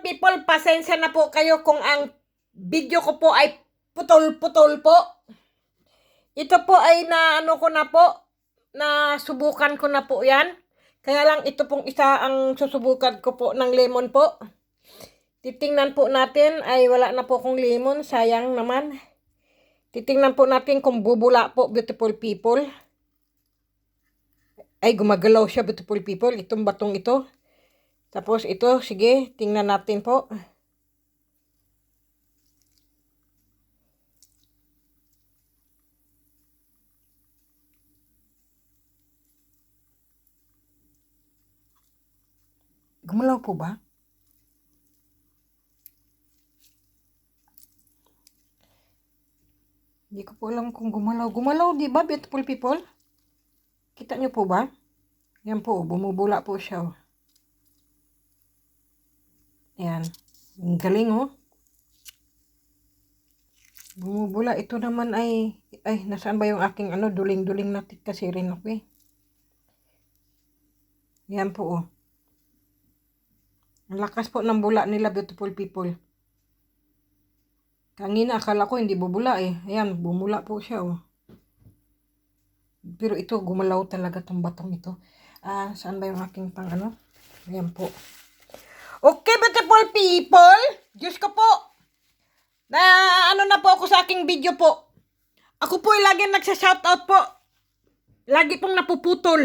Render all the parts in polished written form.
people, pasensya na po kayo kung ang video ko po ay putol-putol po. Ito po ay ko na po, na subukan ko na po yan. Kaya lang ito pong isa ang susubukan ko po ng lemon po. Titingnan po natin, ay wala na po akong lemon, sayang naman. Titingnan po natin kung bubula po, beautiful people. Ay, gumagalaw siya, beautiful people, itong batong ito. Tapos ito, sige, tingnan natin po. Gumalaw po ba? Hindi ko po alam kung gumalaw. Gumalaw, di ba, beautiful people? Kita nyo po ba? Yan po, bumubula po siya. Oh. Yan. Ang galing, oh. Bumubula. Ito naman ay nasaan ba yung aking duling-duling na kasi rin ako eh. Yan po, oh. Ang lakas po ng bula nila, beautiful people. Kanina, akala ko hindi bubula eh. Ayan, bumula po siya, oh. Pero ito, gumalaw talaga tong batong ito. Saan ba yung aking pang Ayan po. Okay, beautiful people. Diyos ko po. Na po ako sa aking video po. Ako po ay lagi nagsa-shoutout po. Lagi pong napuputol.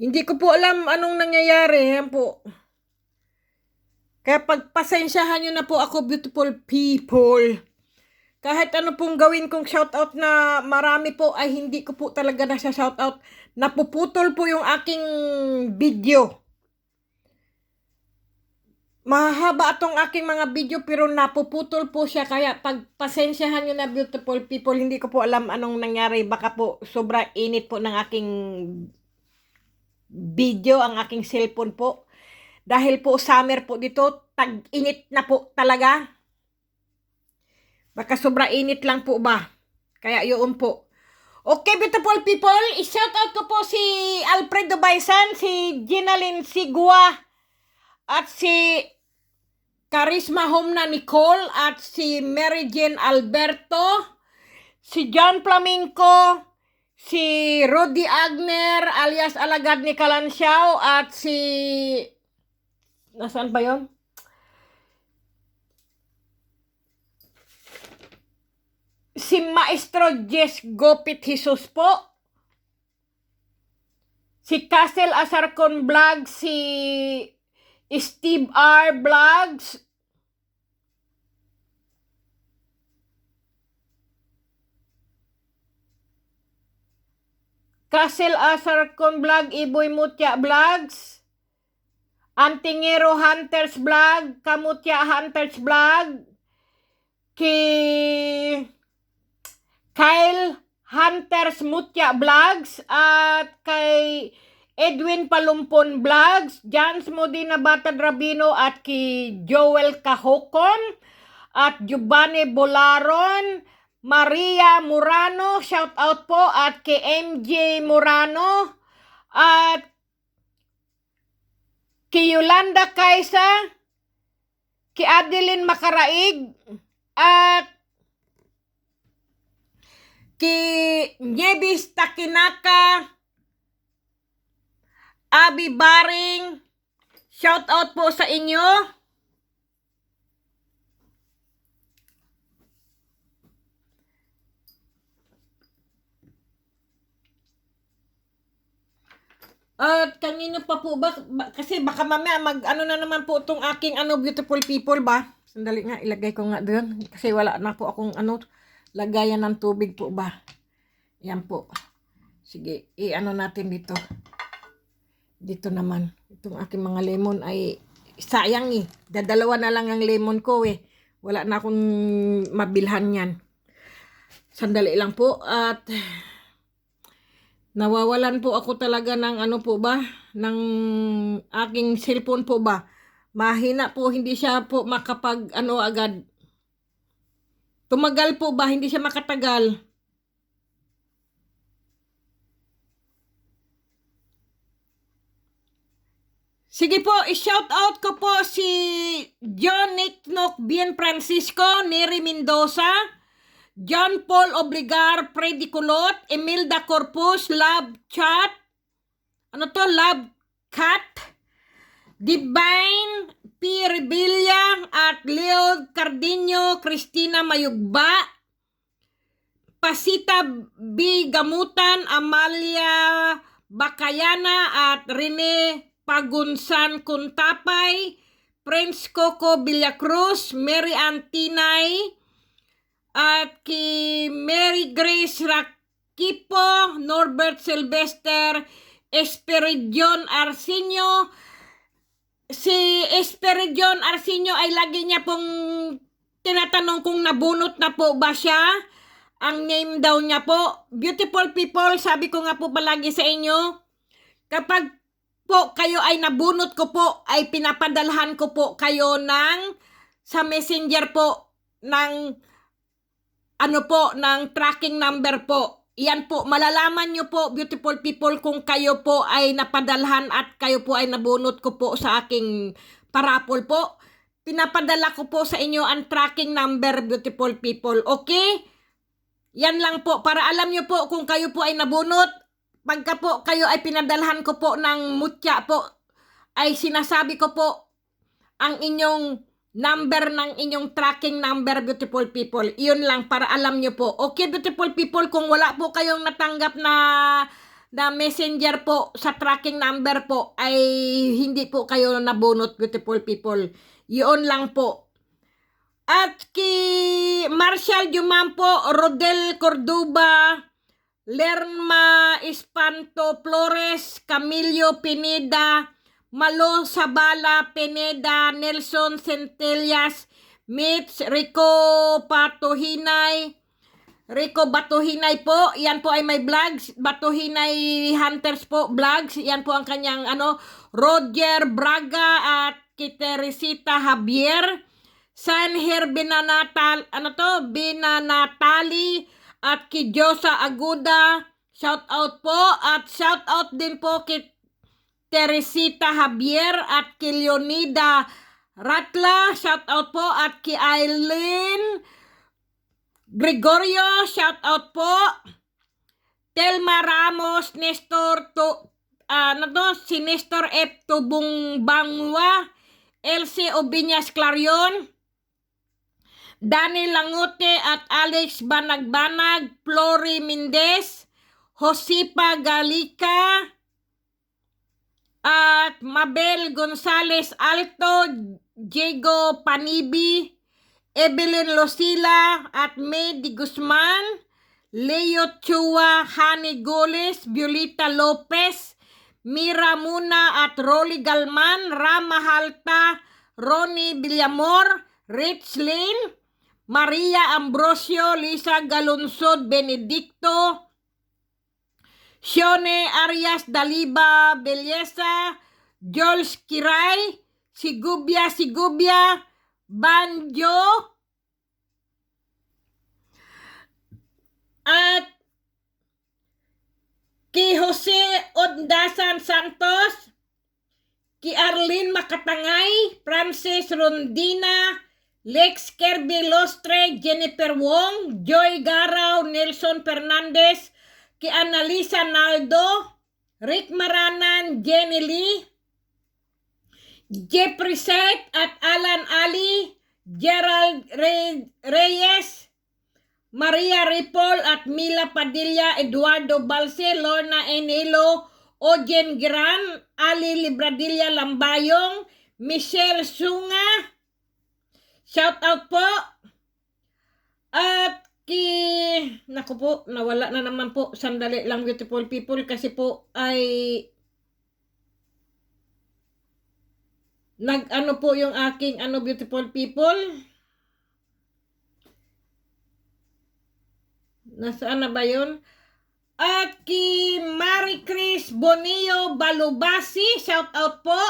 Hindi ko po alam anong nangyayari. Yan po. Kaya pagpasensyahan nyo na po ako, beautiful people. Kahit ano pong gawin kong shoutout na marami po ay hindi ko po talaga nasa-shoutout. Napuputol po yung aking video. Mahaba atong aking mga video pero napuputol po siya. Kaya pagpasensyahan nyo na, beautiful people. Hindi ko po alam anong nangyari. Baka po sobrang init po ng aking video, ang aking cellphone po. Dahil po summer po dito, tag-init na po talaga. Baka sobra init lang po ba? Kaya yun po. Okay, beautiful people. I-shoutout ko po si Alfredo Baisan, si Ginalyn Sigua, at si Charisma Homna Nicole, at si Mary Jane Alberto, si John Flamenco, si Rudy Agner alias Alagad ni Kalansiaw, at si... Nasaan ba yun? Si Maestro Jess Gopit Jesus po. Si Castle Asarcon Vlog, si Steve R. Vlogs. Castle Asarcon Vlog, Iboy Mutya Vlogs. Antingero Hunters Vlog, Kamutya Hunters Vlog. Kyle Hunters Mutya Vlogs, at kay Edwin Palumpon Vlogs, Jans Modina Batad Rabino, at kay Joel Kahokon, at Giovanni Bolaron, Maria Murano, shout out po, at kay MJ Murano, at kay Yolanda Kaisa, kay Adeline Makaraig, at kay Nieves Takinaka, Abi Baring, shout out po sa inyo. At kanino pa po ba? Kasi baka mamaya na naman po itong aking beautiful people ba? Sandali nga, ilagay ko nga doon. Kasi wala na po akong lagayan ng tubig po ba. Yan po. Sige, natin dito. Dito naman. Itong aking mga lemon ay sayang eh. Dadalawa na lang ang lemon ko eh. Wala na akong mabilhan yan. Sandali lang po. At nawawalan po ako talaga ng po ba? Ng aking cellphone po ba? Mahina po, hindi siya po makapag agad. Tumagal po ba? Hindi siya makatagal. Sige po, i-shout out ko po si John Nicknock Bien Francisco, Neri Mendoza, John Paul Obligar, Freddy Culot, Emilda Corpus, Love Chat, Love Cat, Divine P. Rebilla at Leo Cardino, Cristina Mayugba, Pasita B. Gamutan, Amalia Bakayana at Rene Pagunsan Kuntapay, Prince Coco Villacruz, Mary Antinay, at ki Mary Grace Rakipo, Norbert Sylvester, Esperidion Arsenio. Si Esperidion Arsenio ay lagi niya pong tinatanong kung nabunot na po ba siya. Ang name daw niya po, beautiful people, sabi ko nga po palagi sa inyo, kapag po kayo ay nabunot ko po, ay pinapadalhan ko po kayo sa messenger po ng ng tracking number po. Yan po, malalaman nyo po, beautiful people, kung kayo po ay napadalhan at kayo po ay nabunot ko po sa aking parapol po. Pinapadala ko po sa inyo ang tracking number, beautiful people. Okay? Yan lang po, para alam nyo po kung kayo po ay nabunot. Pagka po kayo ay pinadalhan ko po ng mutya po, ay sinasabi ko po ang inyong number ng inyong tracking number, beautiful people. Iyon lang para alam nyo po. Okay, beautiful people, kung wala po kayong natanggap na messenger po sa tracking number po, ay hindi po kayo nabunot, beautiful people. Iyon lang po. At kay Marshall Jumampo, Rodel Cordoba, Lerma Espanto Flores, Camillo Pineda, Malo Sabala Pineda, Nelson Centellas, Mitch Rico Batuhinay po. Yan po ay may vlogs. Batuhinay Hunters po vlogs. Yan po ang kanyang Roger Braga at Kiteresita Javier, Sanher Binanatali at kay Josa Aguda, shout out po, at shout out din po kay Teresita Javier at kay Leonida Ratla, shout out po, at kay Aileen Gregorio, shout out po, Telma Ramos, Nestor si Nestor F. Tubong Bangwa, Elsie Obiñas Clarion, Dani Langote at Alex Banagbanag, Flory Mendez, Josipa Galika, at Mabel Gonzales Alto, Diego Panibi, Evelyn Losila at May Di Guzman, Leo Chua, Hani Goles, Violeta Lopez, Mira Muna at Rolly Galman, Rama Halta, Ronnie Villamor, Rich Lane, Maria Ambrosio, Lisa Galonsod Benedicto, Sione Arias Daliba Belleza, Jules Kiray, Sigubia Banjo, at ki Jose Ondasan Santos, ki Arlene Makatangay, Frances Rondina, Lex Kirby Lostre, Jennifer Wong, Joy Garaw, Nelson Fernandez, ki Annalisa Naldo, Rick Maranan, Jenny Lee, Jeffrey Seth at Alan Ali, Gerald Reyes, Maria Ripoll at Mila Padilla, Eduardo Balse, Lorna Enelo, Ojen Gran, Ali Libradilla Lambayong, Michelle Sunga, shout out po. At naku po, nawala na naman po. Sandali lang, beautiful people, kasi po ay nag-ano po yung aking beautiful people. Nasaan na ba yun? At ki Marie Chris Bonillo Balubasi, shout out po.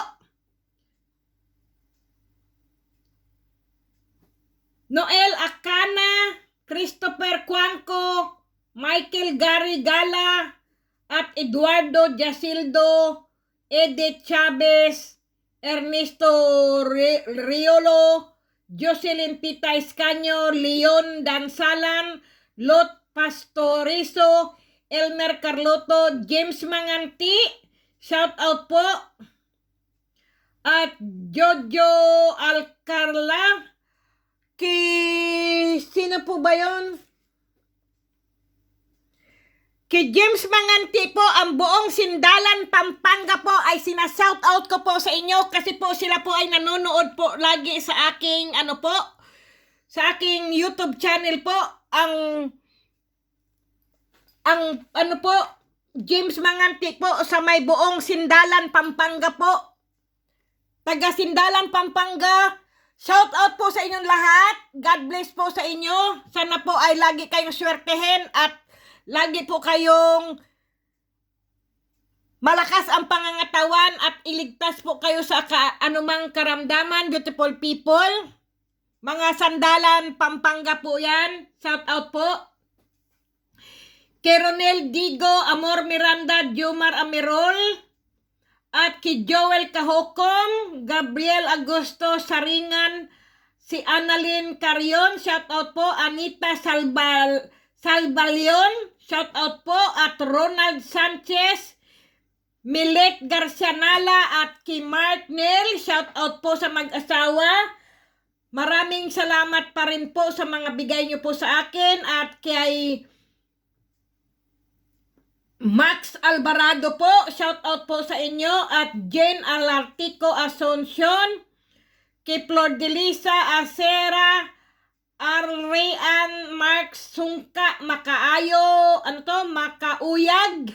Noel Akana, Christopher Cuanco, Michael Gary Gala, at Eduardo Jasildo, Edith Chavez, Ernesto Riolo, Jocelyn Tita Escaño, Leon Dansalan, Lot Pastorizo, Elmer Carloto, James Manganti, shout out po, at Jojo Alcarla, sino po ba yun? Kay James Manganti po, ang buong Sindalan, Pampanga po ay sina-shoutout ko po sa inyo kasi po sila po ay nanonood po lagi sa aking sa aking YouTube channel po. Ang James Manganti po sa may buong Sindalan, Pampanga po. Taga Sindalan, Pampanga. Shoutout po sa inyong lahat. God bless po sa inyo. Sana po ay lagi kayong swertehin at lagi po kayong malakas ang pangangatawan at iligtas po kayo sa anumang karamdaman, beautiful people. Mga Sandalan, Pampanga po yan. Shout out po. Kay Ronel Digo, Amor Miranda, Jomar Amirol. At kay Joel Cahokom, Gabriel Agosto Saringan, si Annalyn Carion. Shout out po. Anita Salbalion, shout out po, at Ronald Sanchez, Milet Garcianala at kay Mark Neil, shout out po sa mag-asawa. Maraming salamat pa rin po sa mga bigay nyo po sa akin at kay Max Alvarado po, shout out po sa inyo, at Jane Alartico Asuncion, kay Flor de Lisa Acera, Arlean Mark Sungka Makaayo, Makauyag,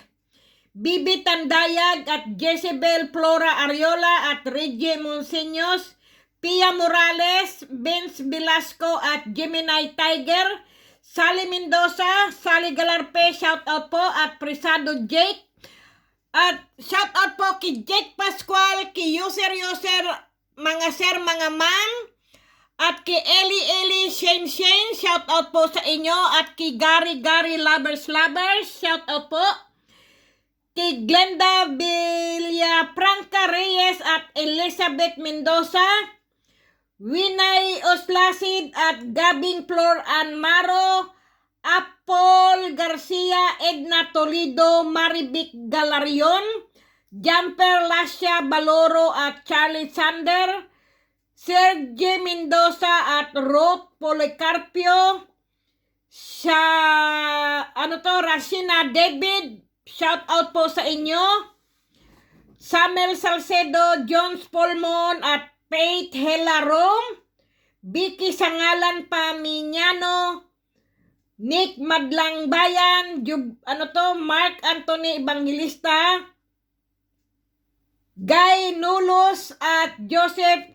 Bibi Tandayag at Jezebel Flora Ariola at Reggie Monseños, Pia Morales, Vince Velasco at Gemini Tiger, Sally Mendoza, Sally Galarpe, shout out po, at Presado Jake, at shout out po kay Jake Pascual, kay Yoser, mga sir, mga ma'am, at kay Eli Shane, shout out po sa inyo. At kay Gary Lovers, shout out po. Kay Glenda Villafranca Reyes at Elizabeth Mendoza, Winay Oslasid at Gabing Flor Anmaro, Apol Garcia, Edna Toledo, Marivic Galarion, Jumper Lascia Baloro at Charlie Sander, Sergio Mendoza at Ruth Policarpio, Rashina David, shout out po sa inyo. Samuel Salcedo, Jones Polmon at Faith Helarom, Vicky Sangalan Pamiñano, Nick Madlang Bayan, Mark Anthony Evangelista, Guy Nulos at Joseph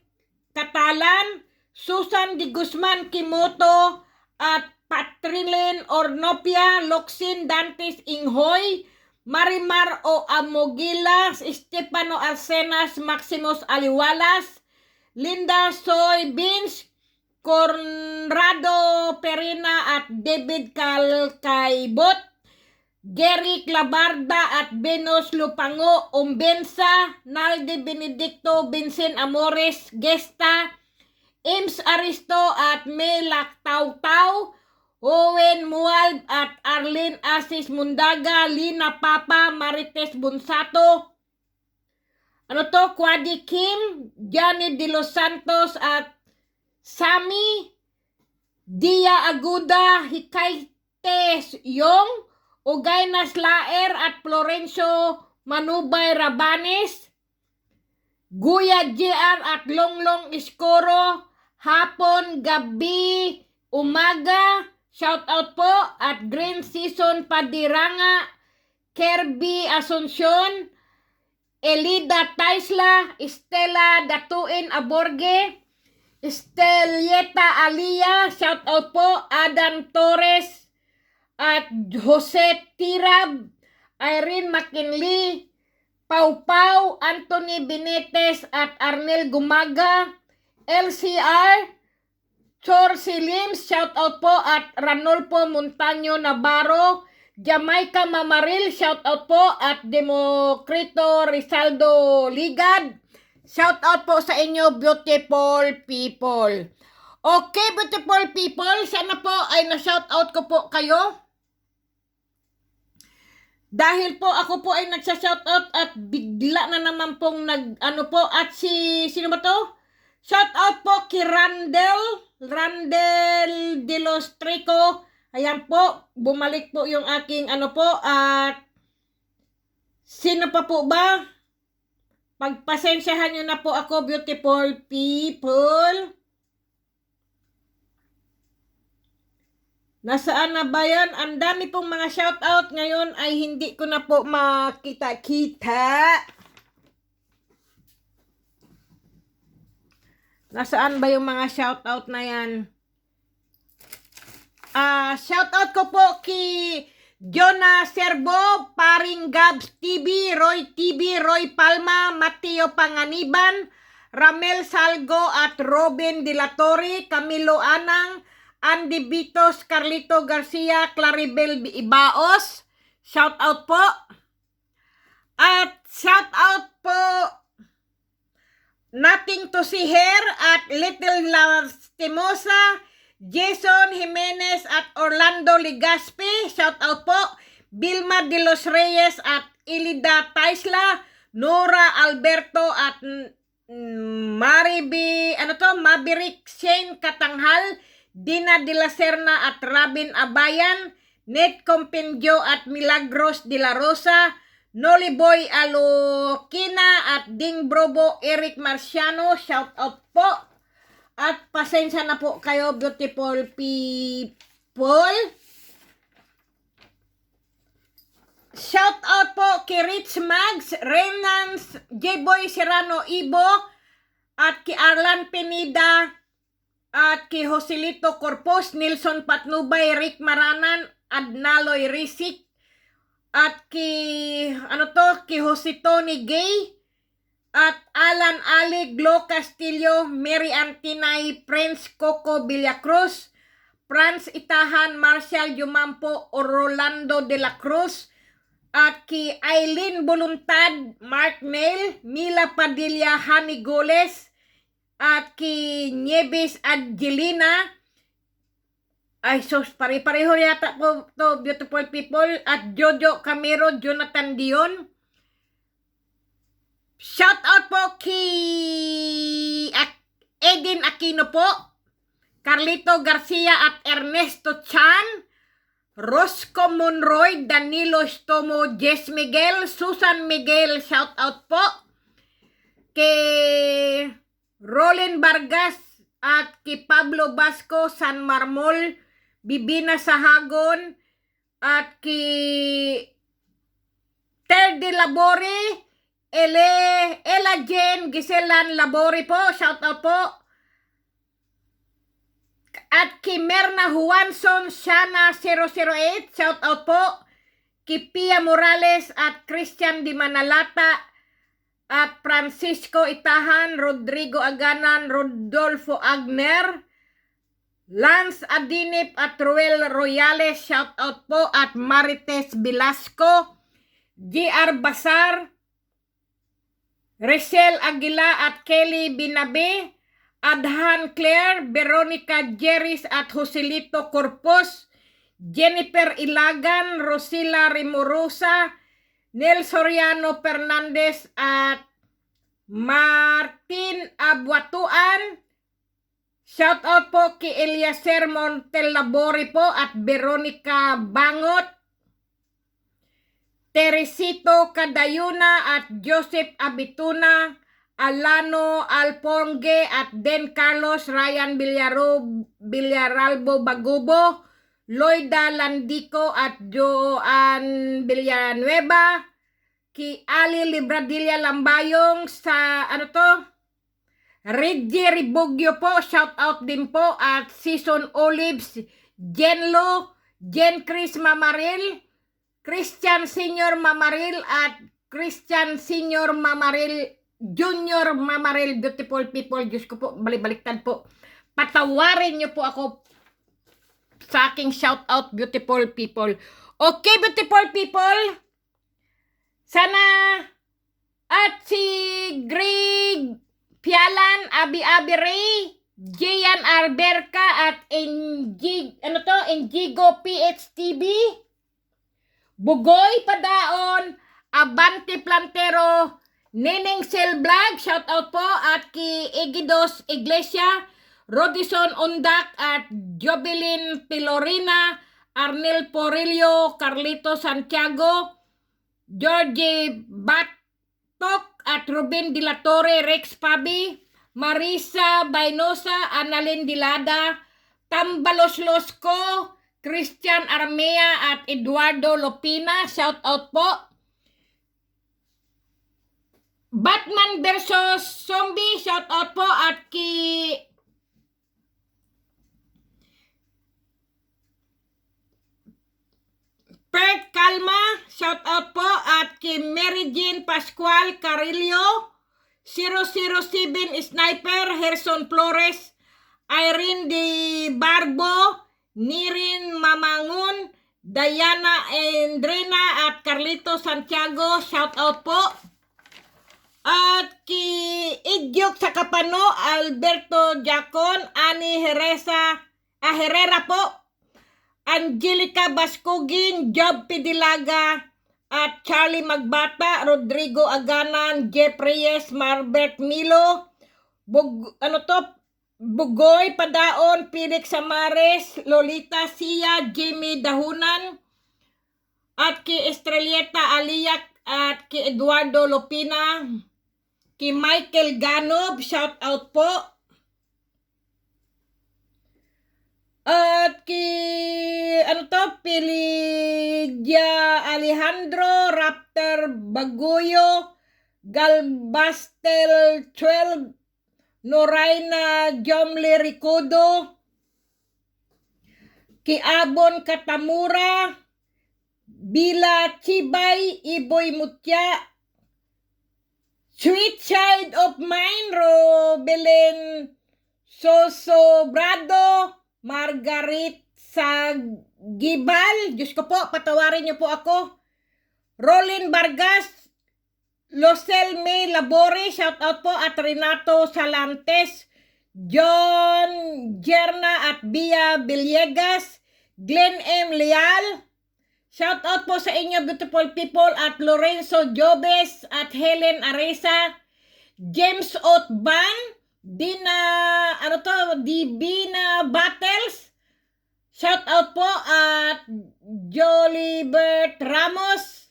Katalan, Susan Di Guzman Kimoto at Patrilyn Ornopia, Loxin Dantes Inghoy, Marimar O Amogilas, Estefano Arsenas, Maximus Aliwalas, Linda Soy Beans, Conrado Perina at David Calcaibot, Gary Clabarda at Venus Lupango Umbensa, Naldi Benedicto, Vincent Amores Gesta, Ims Aristo at May Lactaw-Taw, Owen Mualb at Arlene Asis Mundaga, Lina Papa, Marites Bunsato, Kwadi Kim, Johnny De Los Santos at Sami Dia Aguda, Hikaites Yong, Ugaynas Laer at Florencio Manubay Rabanes, Guya JR at Longlong Iskoro, hapon, gabi, umaga, shout out po, at Green Season Padiranga, Kirby Asuncion, Elida Taisla, Estela Datuin Aborge, Estelieta Alia, shout out po, Adan Torres, at Jose Tirab, Irene McKinley, Pau Pau, Anthony Benetes at Arnel Gumaga, LCR, Chor Silims, shout out po, at Ranolfo Montaño Navarro, Jamaica Mamaril, shout out po, at Democrito Rizaldo Ligad, Shout out po sa inyo, beautiful people. Okay, beautiful people, sana po ay na-shout out ko po kayo. Dahil po ako po ay nagsa-shout out at bigla na naman pong nag-ano po, at sino ba to? Shout out po kay Randel de los Trico. Ayan po, bumalik po yung aking ano po, at sino pa po ba? Pagpasensyahan nyo na po ako, beautiful people. Nasaan na ba yan? Ang dami pong mga shoutout ngayon ay hindi ko na po makita-kita. Nasaan ba yung mga shoutout na yan? Shoutout ko po kay Jonah Serbo, Paring Gabs TV, Roy Palma, Mateo Panganiban, Ramel Salgo at Robin De La Torre, Camilo Anang, Andy Bitos, Carlito Garcia, Claribel Ibaos. Shoutout po. At shoutout po Nothing to See Here at Little Lastimosa, Jason Jimenez at Orlando Ligaspi, shout out po. Vilma de los Reyes at Ilida Taisla, Nora Alberto at Maverick Shane Katanghal, Dina de la Serna at Rabin Abayan, Net Compendio at Milagros de la Rosa, Noliboy Alokina at Ding Brobo Eric Marciano, shout out po. At pasensya na po kayo, beautiful people. Shout out po kay Rich Mags, Renans, J-Boy Serrano Ibo, at kay Arlan Pinida, at kay Joselito Corpus, Nilson Patnubay, Rick Maranan, Adnaloy Risik, at kay kay Jose Tony Gay, at Alan Ali, Glo Castillo, Mary Antinay, Prince Coco Villacruz, Franz Itahan, Marcial Yumampo, Rolando de la Cruz, at kay Aileen Voluntad, Mark Mail, Mila Padilla, Hani Goles, at kay Nieves Angelina. Ay, sos, pare-pareho yata po to, beautiful people. At Jojo Camero, Jonathan Dion. Shout out po kay Edin Aquino po, Carlito Garcia at Ernesto Chan, Rosco Monroy, Danilo Stomo, Jess Miguel, Susan Miguel, shout out po. Kay Rolin Vargas at kay Pablo Basco, San Marmol, Bibina Sahagon, at kay Ter de Labore, Ella Jen Giselan Labori po, shout out po. At kay Merna Juanson Shana 008, shout out po. Kay Pia Morales at Christian Di Manalata at Francisco Itahan, Rodrigo Aganan, Rodolfo Agner, Lance Adinip at Ruel Royales, shout out po. At Marites Velasco, GR Basar, Rachel Aguila at Kelly Binabe, Adhan Claire, Veronica Jeris at Joselito Corpus, Jennifer Ilagan, Rosila Rimorosa, Nel Soriano Fernandez at Martin Abuatuan. Shout out po kay Eliaser Montelabori po at Veronica Bangot, Teresito Cadayuna at Joseph Abituna, Alano Alponge at Den Carlos, Ryan Villaralbo Bagubo, Loida Landico at Joan Villanueva, ki Ali Libradilla Lambayong sa Reggie Ribugyo po, shout out din po. At Season Olives, Jenlo, Jen Chris Mamaril, Christian Senior Mamaril at Christian Senior Mamaril, Junior Mamaril, beautiful people. Diyos ko po, balik-baliktad po. Patawarin niyo po ako sa aking shout out, beautiful people. Okay, beautiful people. Sana At si Greg Pialan, Abi Ray, Gian Alberca at Enjigo PHTV, Bugoy Padaon, Abante Plantero, Neneng Cell Vlog, shout out po, at ki Egidos Iglesia, Rodison Undak at Jobelin Pilorina, Arnel Porillo, Carlito Santiago, Georgie Batok at Ruben De La Torre, Rex Pabi, Marisa Bainosa, Annalyn Dilada, Tambalos Losco, Christian Armea at Eduardo Lopina, shout out po. Batman versus Zombie, shout out po, at ki Pert Calma, shout out po, at ki Mary Jean Pascual Carillo, 007 Sniper, Herson Flores, Irene Di Barbo, Nirin Mamangun, Diana Endrena at Carlito Santiago, shout out po. At ki Idyok sa Kapano, Alberto Jacon, Ani Herrera po, Angelica Bascugin, Job Pidilaga, at Charlie Magbata, Rodrigo Aganan, Jeff Reyes, Marbert Milo, Bugoy Padaon, Felix Samares, Lolita Sia, Jimmy Dahunan, at ki Estrelleta Aliak, at ki Eduardo Lopina, ki Michael Ganob, shout out po. At ki Piligia Alejandro, Raptor Baguyo, Galbastel 12, Noraina Jomle Ricodo, ki Abon Katamura, Bila Chibay, Iboy Mutya, Sweet Child of Mine, Robelen Sosobrado, Margarit Sagibal, Diyos ko po, patawarin niyo po ako, Rolin Vargas, Losel May Labore, shout out po, at Renato Salantes, John Jerna at Bia Villegas, Glenn M. Leal, shout out po sa inyo beautiful people, at Lorenzo Jobes at Helen Aresa, James Otban, Dina Battles, shout out po, at Jolibert Ramos,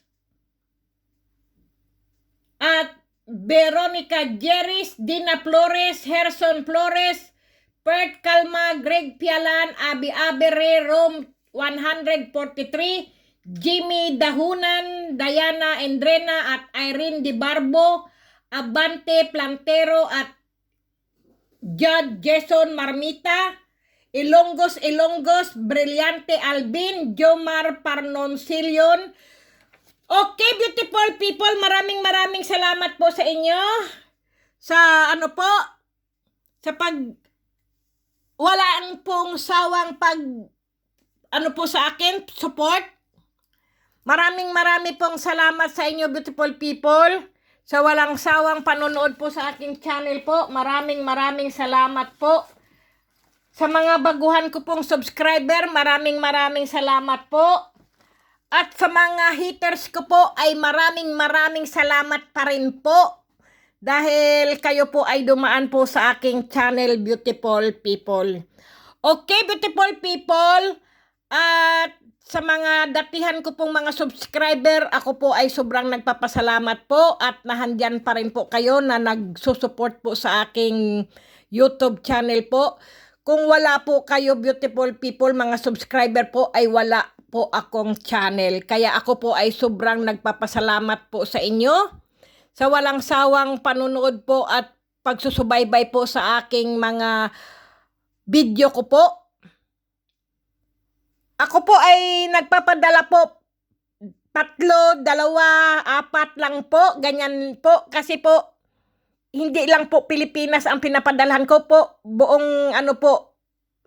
at Veronica Jeris, Dina Flores, Herson Flores, Pert Calma, Greg Pialan, Abi Abere, Rome 143, Jimmy Dahunan, Diana Endrena at Irene Di Barbo, Abante Plantero at Judd Jason Marmita, Ilongos, Brillante Albin, Jomar Parnoncilion. Okay, beautiful people, maraming salamat po sa inyo sa sa walaan pong sawang sa akin, support. Marami pong salamat sa inyo beautiful people, sa walang sawang panonood po sa aking channel po. Maraming salamat po. Sa mga baguhan ko pong subscriber, maraming salamat po. At sa mga haters ko po ay maraming salamat pa rin po. Dahil kayo po ay dumaan po sa aking channel, beautiful people. Okay, beautiful people. At sa mga datihan ko pong mga subscriber, ako po ay sobrang nagpapasalamat po. At nahandyan pa rin po kayo na nagsusupport po sa aking YouTube channel po. Kung wala po kayo beautiful people, mga subscriber po, ay wala po akong channel. Kaya ako po ay sobrang nagpapasalamat po sa inyo sa walang sawang panunood po at pagsusubaybay po sa aking mga video ko po. Ako po ay nagpapadala po 3, 2, 4 lang po, ganyan po, kasi po hindi lang po Pilipinas ang pinapadalhan ko po, buong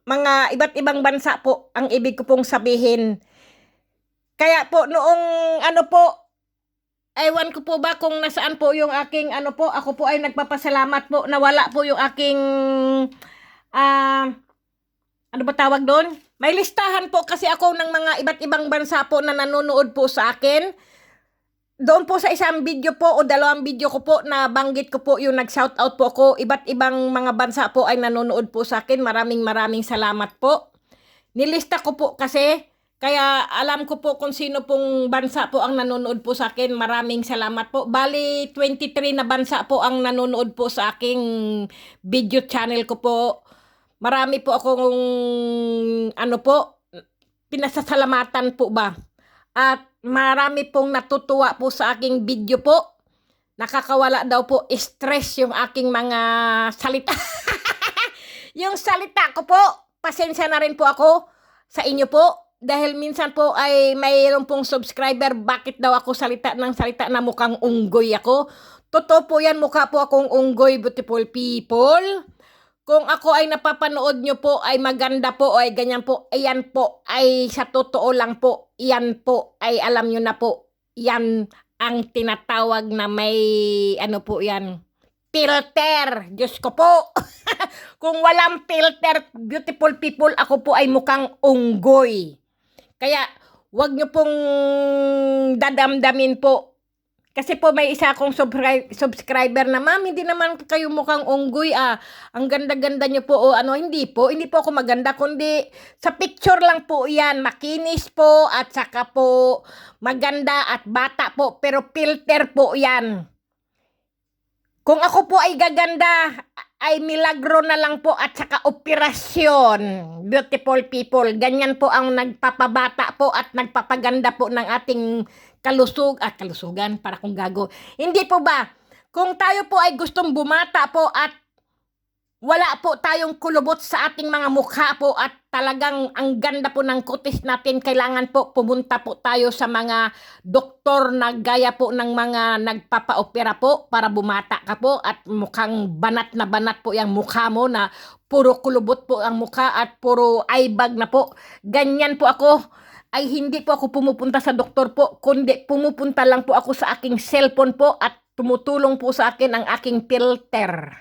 mga iba't ibang bansa po ang ibig ko pong sabihin. Kaya po noong Ewan ko po ba kung nasaan po yung aking ano po, ako po ay nagpapasalamat po na wala po yung aking ah ano ba tawag doon? May listahan po kasi ako ng mga iba't ibang bansa po na nanonood po sa akin. Doon po sa isang video po o dalawang video ko po na banggit ko po yung nag-shoutout po ako. Iba't ibang mga bansa po ay nanonood po sa akin. Maraming salamat po. Nilista ko po kasi, kaya alam ko po kung sino pong bansa po ang nanonood po sa akin. Maraming salamat po. Bali, 23 na bansa po ang nanonood po sa aking video channel ko po. Marami po akong, ano po, pinasasalamatan po ba. At marami pong natutuwa po sa aking video po. Nakakawala daw po stress yung aking mga salita. Yung salita ko po, pasensya na rin po ako sa inyo po. Dahil minsan po ay mayroon pong subscriber, bakit daw ako salita ng salita na mukhang unggoy ako. Totoo po yan, mukha po akong unggoy, beautiful people. Kung ako ay napapanood nyo po ay maganda po o ay ganyan po, ayan po ay sa totoo lang po, yan po ay alam nyo na po, yan ang tinatawag na may ano po yan, filter. Diyos ko po. Kung walang filter, beautiful people, ako po ay mukhang unggoy. Kaya wag nyo pong dadamdamin po. Kasi po may isa akong subscriber na, ma'am, hindi naman kayo mukhang unggoy ang ganda-ganda nyo po o ano, hindi po ako maganda, kundi sa picture lang po yan, makinis po at saka po maganda at bata po, pero filter po yan. Kung ako po ay gaganda, ay milagro na lang po at saka operasyon, beautiful people. Ganyan po ang nagpapabata po at nagpapaganda po ng ating kalusugan para kung gago. Hindi po ba? Kung tayo po ay gustong bumata po at wala po tayong kulubot sa ating mga mukha po at talagang ang ganda po ng kutis natin, kailangan po pumunta po tayo sa mga doktor na gaya po ng mga nagpapa-opera po para bumata ka po at mukhang banat na banat po yung mukha mo na puro kulubot po ang mukha at puro eyebag na po. Ganyan po ako. Ay hindi po ako pumupunta sa doktor po, kundi pumupunta lang po ako sa aking cellphone po at tumutulong po sa akin ang aking filter.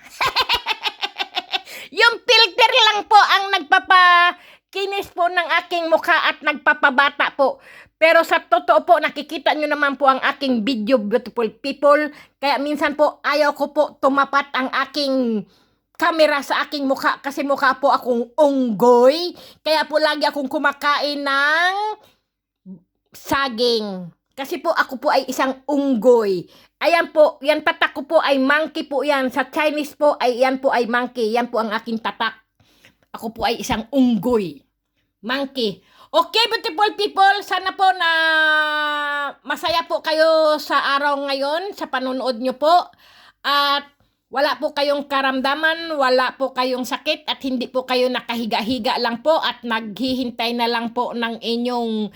Yung filter lang po ang nagpapakinis po ng aking mukha at nagpapabata po. Pero sa totoo po, nakikita nyo naman po ang aking video, beautiful people. Kaya minsan po, ayaw ko po tumapat ang aking camera sa aking mukha kasi mukha po akong unggoy. Kaya po lagi akong kumakain ng saging. Kasi po ako po ay isang unggoy. Ayan po, yan tatak ko po ay monkey po yan. Sa Chinese po ay yan po ay monkey. Yan po ang aking tatak. Ako po ay isang unggoy. Monkey. Okay, beautiful people. Sana po na masaya po kayo sa araw ngayon, sa panonood nyo po. At wala po kayong karamdaman, wala po kayong sakit at hindi po kayo nakahiga-higa lang po at naghihintay na lang po ng inyong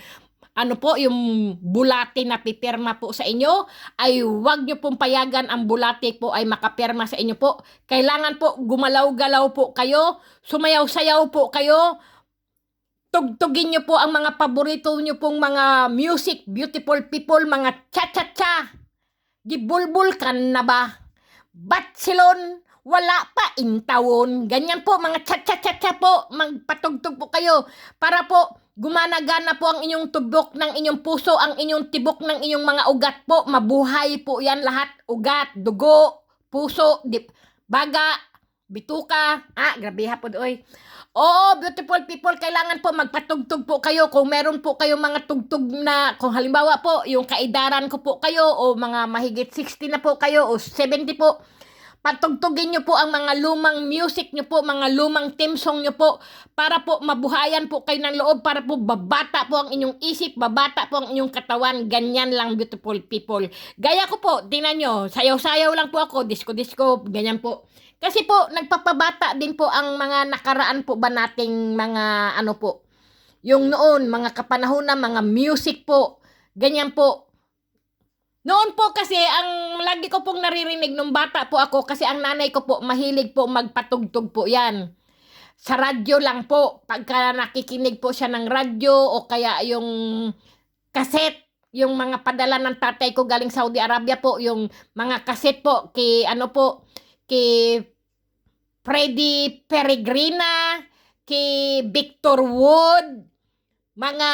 ano po, yung bulate na pipirma po sa inyo, ay huwag nyo pong payagan ang bulate po ay makapirma sa inyo po. Kailangan po gumalaw-galaw po kayo, sumayaw-sayaw po kayo, tugtugin nyo po ang mga paborito nyo pong mga music, beautiful people, mga cha-cha-cha. Gibulbul kan na ba? Batsilon, wala pa intawon. Ganyan po, mga cha-cha-cha-cha po, magpatugtog po kayo para po gumana-gana po ang inyong tubok ng inyong puso, ang inyong tibok ng inyong mga ugat po. Mabuhay po yan lahat. Ugat, dugo, puso, baga, bituka. Grabe po doy. Oo, beautiful people, kailangan po magpatugtog po kayo. Kung meron po kayong mga tugtog na, kung halimbawa po, yung kaidaran ko po kayo, o mga mahigit 60 na po kayo, o 70 po, patugtugin nyo po ang mga lumang music nyo po, mga lumang theme song nyo po, para po mabuhayan po kayo ng loob, para po babata po ang inyong isip, babata po ang inyong katawan. Ganyan lang, beautiful people. Gaya ko po, tingnan nyo, sayaw-sayaw lang po ako, disco-disco, ganyan po. Kasi po, nagpapabata din po ang mga nakaraan po ba nating mga ano po, yung noon, mga kapanahonan, mga music po, ganyan po. Noon po kasi, ang lagi ko pong naririnig nung bata po ako, kasi ang nanay ko po, mahilig po magpatugtog po yan. Sa radyo lang po, pagka nakikinig po siya ng radyo, o kaya yung kaset, yung mga padala ng tatay ko galing Saudi Arabia po, yung mga kaset po kay ano po, kay Freddy Peregrina, kay Victor Wood, mga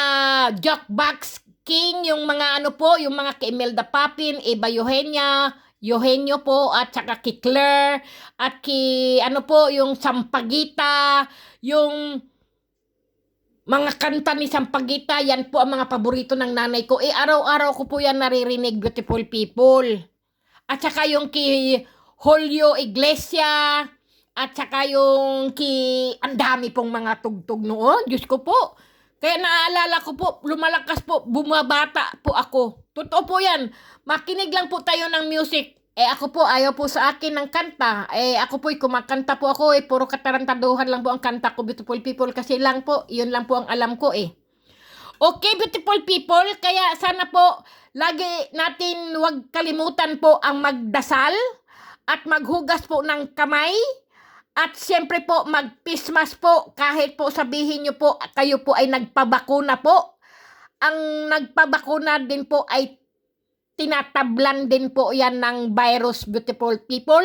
Jukebox King, yung mga ano po, yung mga kay Imelda Papin, Eva Eugenio po, at saka kay Claire, at kay ano po, yung Sampaguita, yung mga kanta ni Sampaguita, yan po ang mga paborito ng nanay ko. Araw-araw ko po yan naririnig, beautiful people. At saka yung kay Julio Iglesia, at saka yung ang dami pong mga tugtog noon. Diyos ko po. Kaya naaalala ko po, lumalakas po, bumabata po ako. Totoo po yan. Makinig lang po tayo ng music. Ako po, ayaw po sa akin ng kanta. Ako po, kumakanta po ako. Puro katarantaduhan lang po ang kanta ko, beautiful people. Kasi lang po, yun lang po ang alam ko Okay, beautiful people, kaya sana po lagi natin huwag kalimutan po ang magdasal at maghugas po ng kamay at siyempre po magpismas po kahit po sabihin nyo po kayo po ay nagpabakuna po. Ang nagpabakuna din po ay tinatablan din po yan ng virus, beautiful people.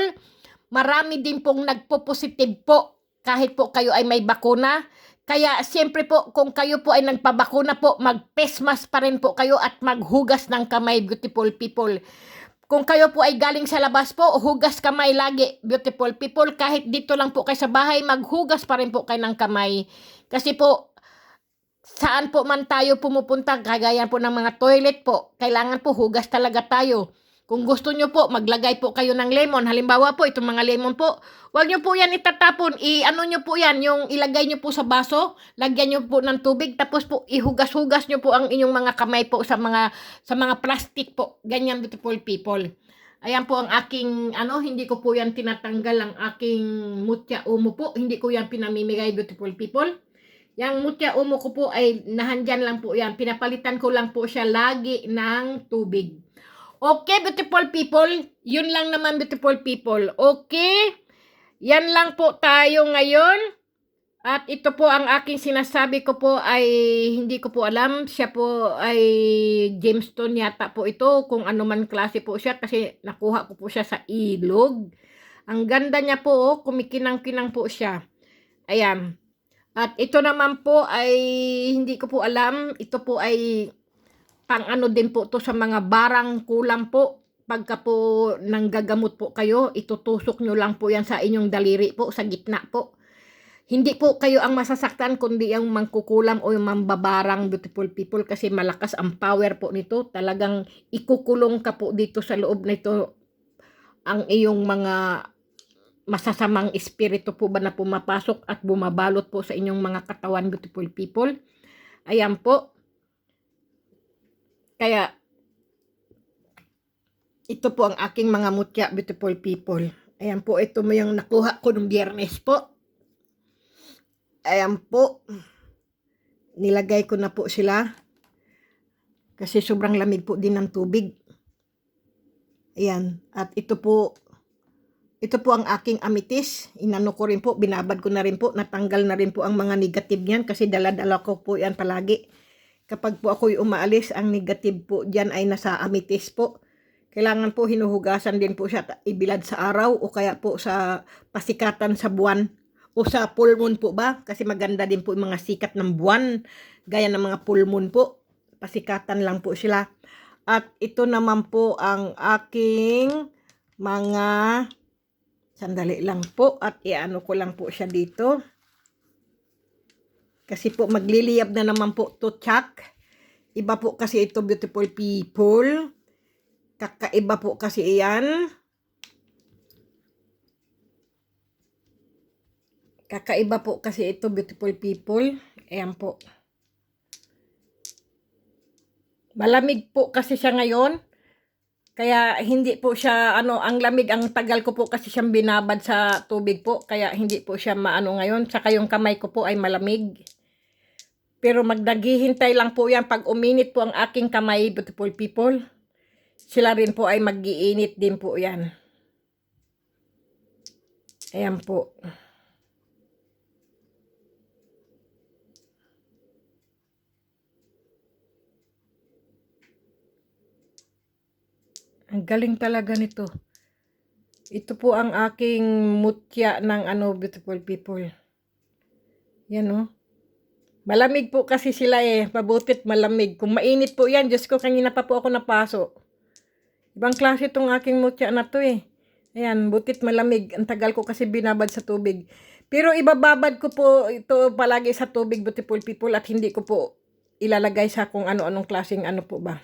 Marami din pong nagpo-positive po kahit po kayo ay may bakuna. Kaya siyempre po kung kayo po ay nagpabakuna po, magpesmas pa rin po kayo at maghugas ng kamay, beautiful people. Kung kayo po ay galing sa labas po, hugas kamay lagi, beautiful people. Kahit dito lang po kayo sa bahay, maghugas pa rin po kayo ng kamay. Kasi po, saan po man tayo pumupunta, kagaya po ng mga toilet po, kailangan po hugas talaga tayo. Kung gusto nyo po, maglagay po kayo ng lemon. Halimbawa po, itong mga lemon po, huwag nyo po yan itatapon. Ano nyo po yan, yung ilagay nyo po sa baso, lagyan nyo po ng tubig, tapos po ihugas-hugas nyo po ang inyong mga kamay po sa mga plastic po. Ganyan, beautiful people. Ayan po ang aking, hindi ko po yan tinatanggal ang aking mutya umo po. Hindi ko yan pinamimigay, beautiful people. Yang mutya umo ko po ay nahandyan lang po yan. Pinapalitan ko lang po siya lagi ng tubig. Okay, beautiful people. Yun lang naman, beautiful people. Okay? Yan lang po tayo ngayon. At ito po ang aking sinasabi ko po ay hindi ko po alam. Siya po ay gemstone yata po ito. Kung ano man klase po siya kasi nakuha ko po siya sa ilog. Ang ganda niya po, kumikinang-kinang po siya. Ayan. At ito naman po ay hindi ko po alam. Ito po ay pang din po to sa mga barang kulang po. Pagka po nanggagamot po kayo, itutusok nyo lang po yan sa inyong daliri po, sa gitna po. Hindi po kayo ang masasaktan, kundi yung mangkukulam o yung mambabarang, beautiful people, kasi malakas ang power po nito. Talagang ikukulong ka po dito sa loob nito ang iyong mga masasamang espiritu po ba na pumapasok at bumabalot po sa inyong mga katawan, beautiful people. Ayan po. Kaya, ito po ang aking mga mutya, beautiful people. Ayan po, ito mo yung nakuha ko nung Biyernes po. Ayan po. Nilagay ko na po sila. Kasi sobrang lamig po din ng tubig. Ayan. At ito po ang aking amethyst. Inano ko rin po, binabad ko na rin po. Natanggal na rin po ang mga negative niyan kasi dala-dala ko po yan palagi. Kapag po ako'y umaalis, ang negative po dyan ay nasa amethyst po. Kailangan po hinuhugasan din po siya ibilad sa araw o kaya po sa pasikatan sa buwan o sa full moon po ba? Kasi maganda din po yung mga sikat ng buwan. Gaya ng mga full moon po. Pasikatan lang po sila. At ito naman po ang aking mga, sandali lang po at iano ko lang po siya dito. Kasi po magliliyab na naman po to Chuck. Iba po kasi ito, beautiful people. Kakaiba po kasi iyan. Kakaiba po kasi ito, beautiful people. Ayan po. Malamig po kasi siya ngayon. Kaya hindi po siya, ang lamig, ang tagal ko po kasi siyang binabad sa tubig po. Kaya hindi po siya maano ngayon. Saka yung kamay ko po ay malamig. Pero magnaghihintay lang po yan pag uminit po ang aking kamay, beautiful people. Sila rin po ay mag-iinit din po yan. Ayan po. Ang galing talaga nito. Ito po ang aking mutya ng beautiful people. Yan oh. Malamig po kasi sila eh. Mabutit malamig. Kung mainit po yan, Diyos ko, kanina pa po ako napaso. Ibang klase itong aking mutya na to eh. Ayan, butit malamig. Ang tagal ko kasi binabad sa tubig. Pero ibababad ko po ito palagi sa tubig, beautiful people, at hindi ko po ilalagay sa kung ano-anong klaseng po ba.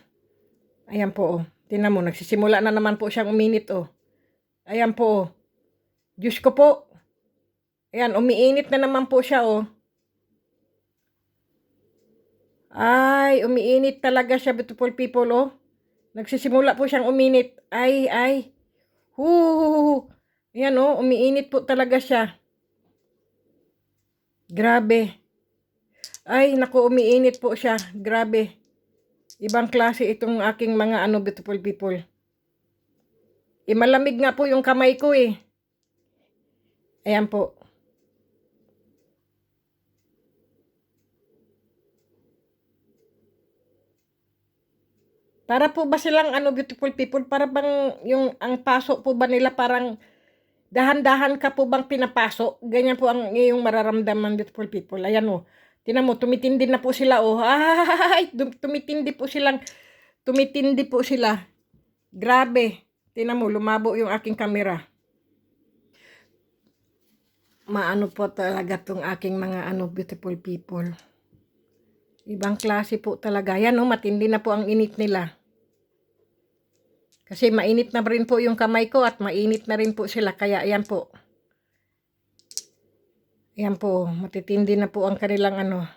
Ayan po oh. Tingnan mo, nagsisimula na naman po siyang uminit oh. Ayan po oh. Diyos ko po. Ayan, umiinit na naman po siya oh. Ay, umiinit talaga siya, beautiful people oh. Nagsisimula po siyang uminit. Ay. Ayan oh, umiinit po talaga siya. Grabe. Ay, naku, umiinit po siya. Grabe. Ibang klase itong aking mga beautiful people. Malamig nga po yung kamay ko eh. Ayan po. Para po ba silang beautiful people? Para bang ang paso po ba nila parang dahan-dahan ka po bang pinapaso? Ganyan po ang iyong mararamdaman, beautiful people. Ayan o. Tinan mo, tumitindi na po sila o. Ay, tumitindi po sila. Grabe. Tinan mo, lumabo yung aking camera. Maano po talaga tong aking mga beautiful people. Ibang klase po talaga. Yan o, matindi na po ang init nila. Kasi mainit na rin po yung kamay ko at mainit na rin po sila. Kaya ayan po. Ayan po, matitindi na po ang kanilang ang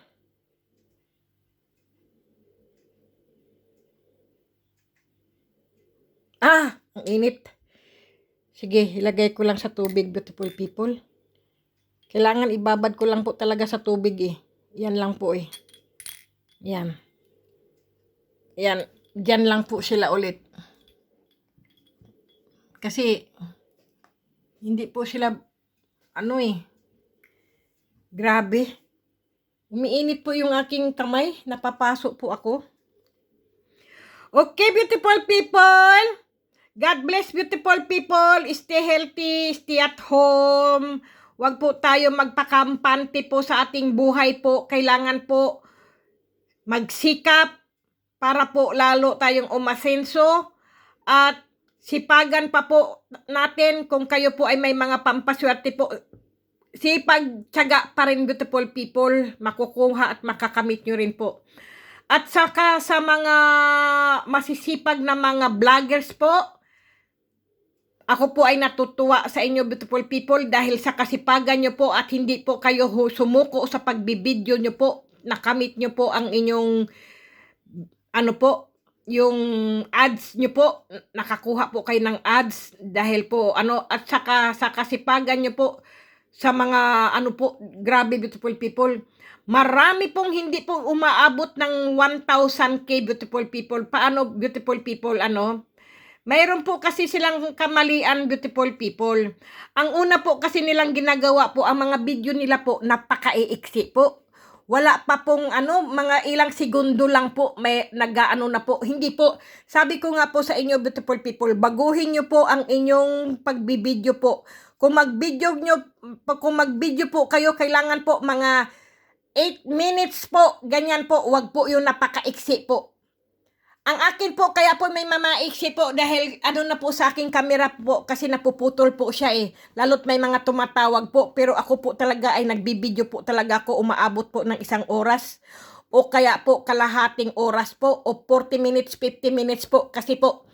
init. Sige, ilagay ko lang sa tubig, beautiful people. Kailangan ibabad ko lang po talaga sa tubig eh. Yan lang po eh. Yan. Yan. Diyan lang po sila ulit. Kasi, hindi po sila, grabe. Umiinit po yung aking kamay. Napapasok po ako. Okay, beautiful people. God bless, beautiful people. Stay healthy. Stay at home. Huwag po tayo magpakampante po sa ating buhay po. Kailangan po magsikap para po lalo tayong umasenso. At sipagan pa po natin kung kayo po ay may mga pampaswerte po. Sipag, tiyaga pa rin, beautiful people. Makukuha at makakamit nyo rin po. At saka sa mga masisipag na mga vloggers po, ako po ay natutuwa sa inyo, beautiful people, dahil sa kasipagan nyo po at hindi po kayo sumuko sa pagbibideo nyo po. Nakamit nyo po ang inyong, yung ads nyo po. Nakakuha po kayo ng ads dahil po, at saka sa kasipagan nyo po, sa mga grabe, beautiful people. Marami pong hindi po umaabot ng 1,000k, beautiful people. Paano, beautiful people, mayroon po kasi silang kamalian, beautiful people. Ang una po kasi nilang ginagawa po, ang mga video nila po, napaka-iiksi po. Wala pa pong mga ilang segundo lang po, may na po. Hindi po, sabi ko nga po sa inyo, beautiful people, baguhin nyo po ang inyong pagbibideo po. Kung mag-video po kayo, kailangan po mga 8 minutes po, ganyan po, wag po yung napaka-iksi po. Ang akin po, kaya po may mamaiksi po dahil na po sa aking camera po kasi napuputol po siya eh. Lalo't may mga tumatawag po, pero ako po talaga ay nagbibideo po talaga ako, umaabot po ng 1 oras o kaya po kalahating oras po o 40 minutes, 50 minutes po kasi po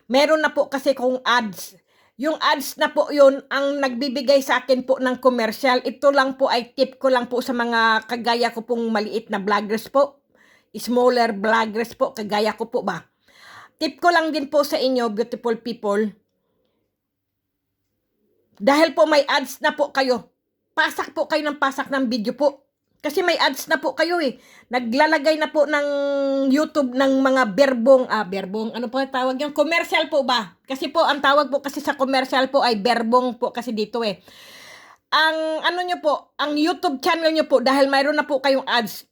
meron na po kasi kung ads. Yung ads na po yun ang nagbibigay sa akin po ng commercial. Ito lang po ay tip ko lang po sa mga kagaya ko pong maliit na vloggers po. Smaller vloggers po, kagaya ko po ba. Tip ko lang din po sa inyo, beautiful people. Dahil po may ads na po kayo. Pasak po kayo ng pasak ng video po. Kasi may ads na po kayo eh. Naglalagay na po ng YouTube ng mga berbong, ano po tawag yung commercial po ba? Kasi po, ang tawag po kasi sa commercial po ay berbong po kasi dito eh. Ang nyo po, ang YouTube channel nyo po, dahil mayroon na po kayong ads,